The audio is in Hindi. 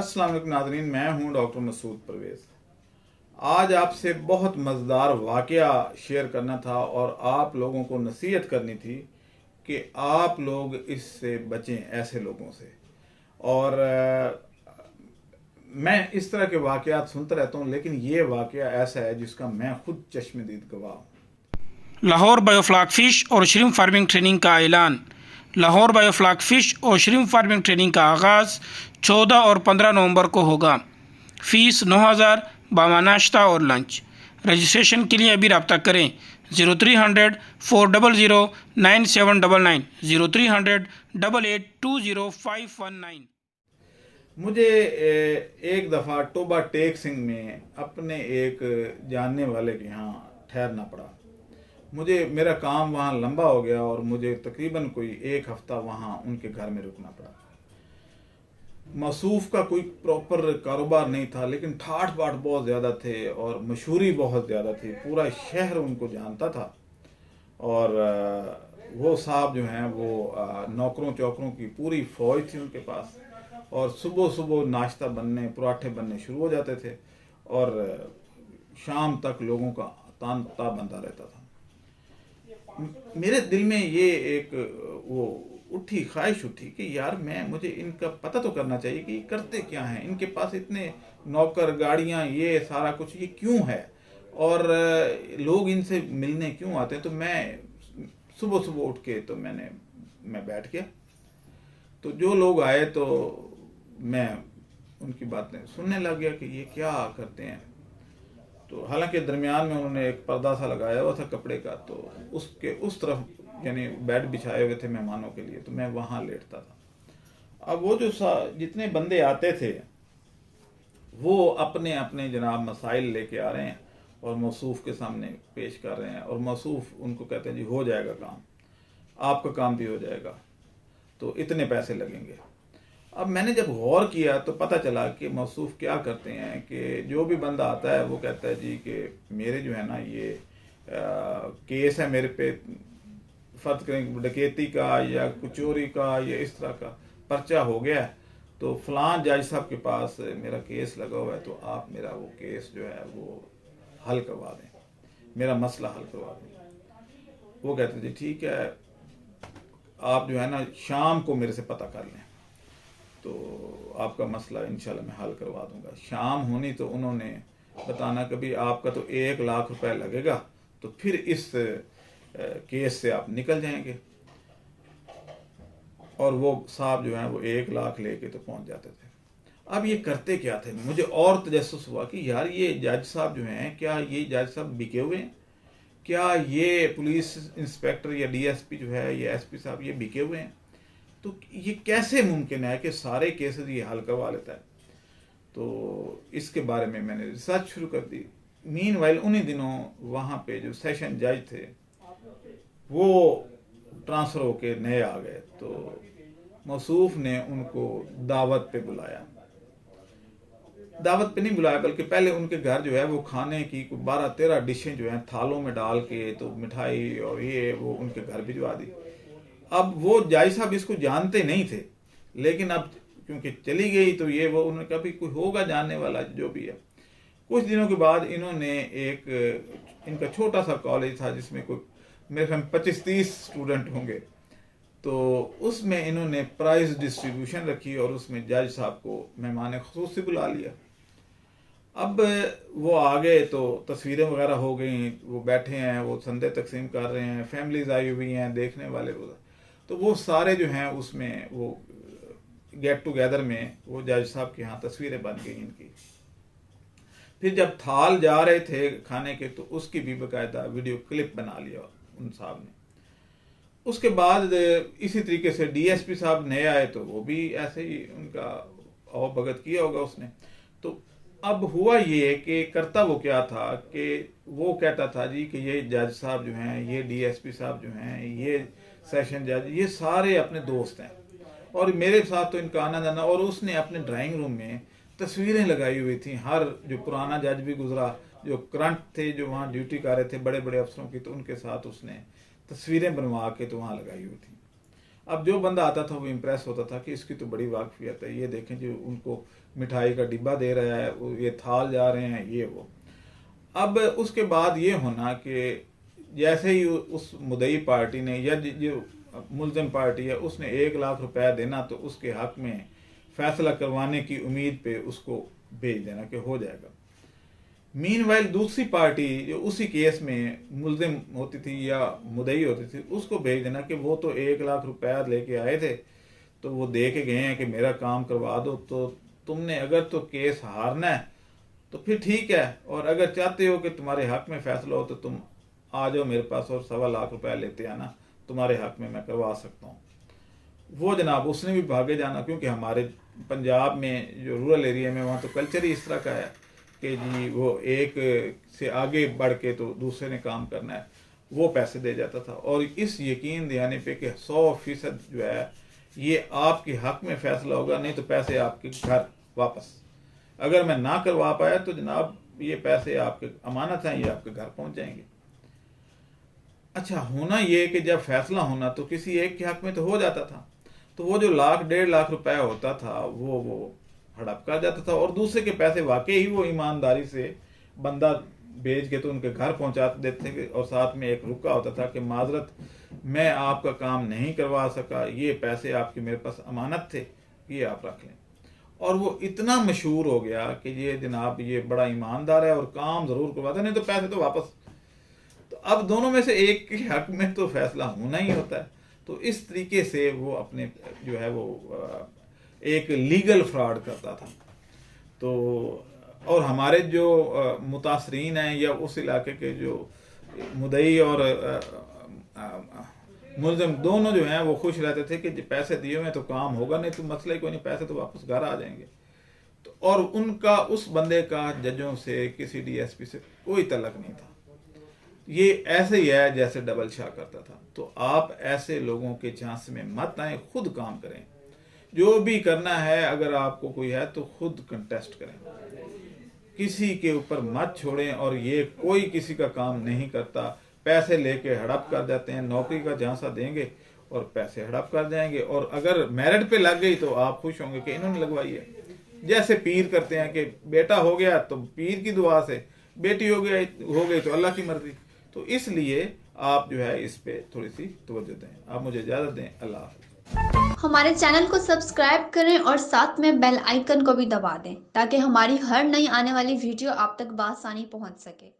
अस्सलाम वालेकुम नाज़रीन, मैं हूं डॉक्टर मसूद परवेज़। आज आपसे बहुत मज़ेदार वाक़या शेयर करना था और आप लोगों को नसीहत करनी थी कि आप लोग इससे बचें, ऐसे लोगों से। और मैं इस तरह के वाक़यात सुनता रहता हूं, लेकिन ये वाक़या ऐसा है जिसका मैं खुद चश्मदीद गवाह हूँ। लाहौर बायोफ्लॉक फ़िश और श्रिम्प फार्मिंग ट्रेनिंग का ऐलान। लाहौर बायोफ्लॉक फ़िश और श्रिम्प फार्मिंग ट्रेनिंग का आगाज़ 14 और 15 नवंबर को होगा। फ़ीस 9,000 बामा नाश्ता और लंच। रजिस्ट्रेशन के लिए अभी रब्ता करें 0300 400 9799 0300 8820 519। मुझे एक दफ़ा टोबा टेक सिंह में अपने एक जानने वाले के यहाँ ठहरना पड़ा। मुझे मेरा काम वहाँ लंबा हो गया और मुझे तकरीबन कोई एक हफ़्ता वहाँ उनके घर में रुकना पड़ा। मसूफ़ का कोई प्रॉपर कारोबार नहीं था, लेकिन ठाठ बाट बहुत ज़्यादा थे और मशहूरी बहुत ज़्यादा थी। पूरा शहर उनको जानता था। और वो साहब जो हैं वो नौकरों चौकरों की पूरी फ़ौज थी उनके पास। और सुबह सुबह नाश्ता बनने, पराठे बनने शुरू हो जाते थे और शाम तक लोगों का तांता बनता रहता था। मेरे दिल में ये एक वो ख्वाहिश उठी कि यार मुझे इनका पता तो करना चाहिए कि ये करते क्या हैं, इनके पास इतने नौकर, गाड़ियाँ, ये सारा कुछ ये क्यों है और लोग इनसे मिलने क्यों आते हैं। तो मैं सुबह सुबह उठ के तो मैं बैठ गया। तो जो लोग आए तो मैं उनकी बातें सुनने लग गया कि ये क्या करते हैं। तो हालांकि दरमियान में उन्होंने एक पर्दा सा लगाया हुआ था कपड़े का, तो उसके उस तरफ यानी बेड बिछाए हुए थे मेहमानों के लिए, तो मैं वहाँ लेटता था। अब वो जो जितने बंदे आते थे वो अपने अपने जनाब मसाइल लेके आ रहे हैं और मौसूफ़ के सामने पेश कर रहे हैं और मौसूफ़ उनको कहते हैं जी हो जाएगा काम, आपका काम भी हो जाएगा, तो इतने पैसे लगेंगे। अब मैंने जब गौर किया तो पता चला कि मौसूफ़ क्या करते हैं कि जो भी बंदा आता है वो कहता है जी कि मेरे जो है ना ये केस है, मेरे पे फ़र्ज़ करें डकैती का या चोरी का या इस तरह का पर्चा हो गया है, तो फ़लाँ जज साहब के पास मेरा केस लगा हुआ है, तो आप मेरा वो केस जो है वो हल करवा दें, मेरा मसला हल करवा दें। वो कहते जी ठीक है, आप जो है ना शाम को मेरे से पता कर लें, तो आपका मसला इंशाल्लाह मैं हल करवा दूंगा। शाम होनी तो उन्होंने बताना कभी आपका तो 1,00,000 रुपए लगेगा, तो फिर इस केस से आप निकल जाएंगे। और वो साहब जो हैं वो 1,00,000 लेके तो पहुंच जाते थे। अब ये करते क्या थे, मुझे और तजस्सुस हुआ कि यार ये जज साहब जो हैं, क्या ये जज साहब बिके हुए हैं, क्या ये पुलिस इंस्पेक्टर या डीएसपी जो है या एसपी साहब ये बिके हुए हैं, तो ये कैसे मुमकिन है कि सारे केसेस ये हल करवा लेता है। तो इसके बारे में मैंने रिसर्च शुरू कर दी। मीनवाइल उन्हीं दिनों वहाँ पे जो सेशन जज थे वो ट्रांसफ़र होके नए आ गए, तो मौसूफ़ ने उनको दावत पे बुलाया। दावत पे नहीं बुलाया बल्कि पहले उनके घर जो है वो खाने की 12-13 डिशें जो हैं थालों में डाल के, तो मिठाई और ये वो उनके घर भिजवा दी। अब वो जज साहब इसको जानते नहीं थे, लेकिन अब क्योंकि चली गई तो ये वो उन्होंने कहा भी कोई होगा जानने वाला जो भी है। कुछ दिनों के बाद इन्होंने इनका छोटा सा कॉलेज था जिसमें कोई मेरे ख्याल 25-30 स्टूडेंट होंगे, तो उसमें इन्होंने प्राइज डिस्ट्रीब्यूशन रखी और उसमें जज साहब को मेहमान खुसूसी बुला लिया। अब वो आ गए तो तस्वीरें वगैरह हो गई, वो बैठे हैं, वो संदे तकसीम कर रहे हैं, फैमिलीज आई हुई हैं देखने वाले, तो वो सारे जो हैं उसमें वो गेट टुगेदर में वो जज साहब के यहाँ तस्वीरें बन गई इनकी। फिर जब थाल जा रहे थे खाने के तो उसकी भी बाकायदा वीडियो क्लिप बना लिया उन साहब ने। उसके बाद इसी तरीके से डीएसपी साहब नए आए तो वो भी ऐसे ही उनका भगत किया होगा उसने। तो अब हुआ ये कि करता वो क्या था कि वो कहता था जी कि ये जज साहब जो हैं, ये डीएसपी साहब जो हैं, ये सेशन जज, ये सारे अपने दोस्त हैं और मेरे साथ तो इनका आना जाना। और उसने अपने ड्राइंग रूम में तस्वीरें लगाई हुई थी, हर जो पुराना जज भी गुजरा, जो करंट थे, जो वहाँ ड्यूटी कर रहे थे बड़े बड़े अफसरों की, तो उनके साथ उसने तस्वीरें बनवा के तो वहाँ लगाई हुई थी। अब जो बंदा आता था वो इम्प्रेस होता था कि इसकी तो बड़ी वाकफियत है, ये देखें जो उनको मिठाई का डिब्बा दे रहा है, ये थाल जा रहे हैं, ये वो। अब उसके बाद ये होना कि जैसे ही उस मुदई पार्टी ने या जो मुल्ज़िम पार्टी है उसने 1 लाख रुपया देना तो उसके हक में फैसला करवाने की उम्मीद पे उसको भेज देना कि हो जाएगा। मीनवाइल दूसरी पार्टी जो उसी केस में मुल्ज़िम होती थी या मुदई होती थी उसको भेज देना कि वो तो 1 लाख रुपया लेके आए थे, तो वो दे के गए हैं कि मेरा काम करवा दो, तो तुमने अगर तो केस हारना है तो फिर ठीक है, और अगर चाहते हो कि तुम्हारे हक में फैसला हो तो तुम आ जाओ मेरे पास और 1.25 लाख रुपया लेते आना, तुम्हारे हक में मैं करवा सकता हूँ। वो जनाब उसने भी भागे जाना, क्योंकि हमारे पंजाब में जो रूरल एरिया में वहाँ तो कल्चर ही इस तरह का है कि जी वो एक से आगे बढ़ के तो दूसरे ने काम करना है, वो पैसे दे जाता था। और इस यकीन दिलाने पे कि 100% जो है ये आपके हक में फैसला होगा, नहीं तो पैसे आपके घर वापस। अगर मैं ना करवा पाया तो जनाब ये पैसे आपके अमानत हैं, ये आपके घर पहुंच जाएंगे। अच्छा, होना ये कि जब फैसला होना तो किसी एक के हक में तो हो जाता था, तो वो जो 1,00,000-1.5 लाख रुपया होता था वो हड़प कर जाता था, और दूसरे के पैसे वाकई ही वो ईमानदारी से बंदा भेज के तो उनके घर पहुंचा देते थे, और साथ में एक रुका होता था कि माजरत मैं आपका काम नहीं करवा सका, ये पैसे आपके मेरे पास अमानत थे, ये आप रख लें। और वो इतना मशहूर हो गया कि ये जनाब ये बड़ा ईमानदार है और काम ज़रूर करवाता, नहीं तो पैसे तो वापस। तो अब दोनों में से एक के हक में तो फैसला होना ही होता है। तो इस तरीके से वो अपने जो है वो एक लीगल फ्रॉड करता था। तो और हमारे जो मुतासरीन हैं या उस इलाके के जो मुदई और मुल्ज़िम दोनों जो हैं वो खुश रहते थे कि पैसे दिए हुए तो काम होगा, नहीं तो मसला ही कोई नहीं, पैसे तो वापस घर आ जाएंगे। तो और उनका उस बंदे का जजों से किसी डीएसपी से कोई तल्लक नहीं था। ये ऐसे ही है जैसे डबल शाह करता था। तो आप ऐसे लोगों के चांस में मत आए, खुद काम करें। जो भी करना है अगर आपको कोई है तो खुद कंटेस्ट करें, किसी के ऊपर मत छोड़ें। और ये कोई किसी का काम नहीं करता, पैसे लेके हड़प कर जाते हैं, नौकरी का झांसा देंगे और पैसे हड़प कर जाएंगे। और अगर मेरिट पे लग गई तो आप खुश होंगे कि इन्होंने लगवाई है। जैसे पीर करते हैं कि बेटा हो गया तो पीर की दुआ से, बेटी हो गई तो अल्लाह की मर्जी। तो इसलिए आप जो है इस पे थोड़ी सी तवज्जो दें। आप मुझे इजाज़त दें। अल्लाह हाफ़िज़। हमारे चैनल को सब्सक्राइब करें और साथ में बेल आइकन को भी दबा दें ताकि हमारी हर नई आने वाली वीडियो आप तक बआसानी पहुंच सके।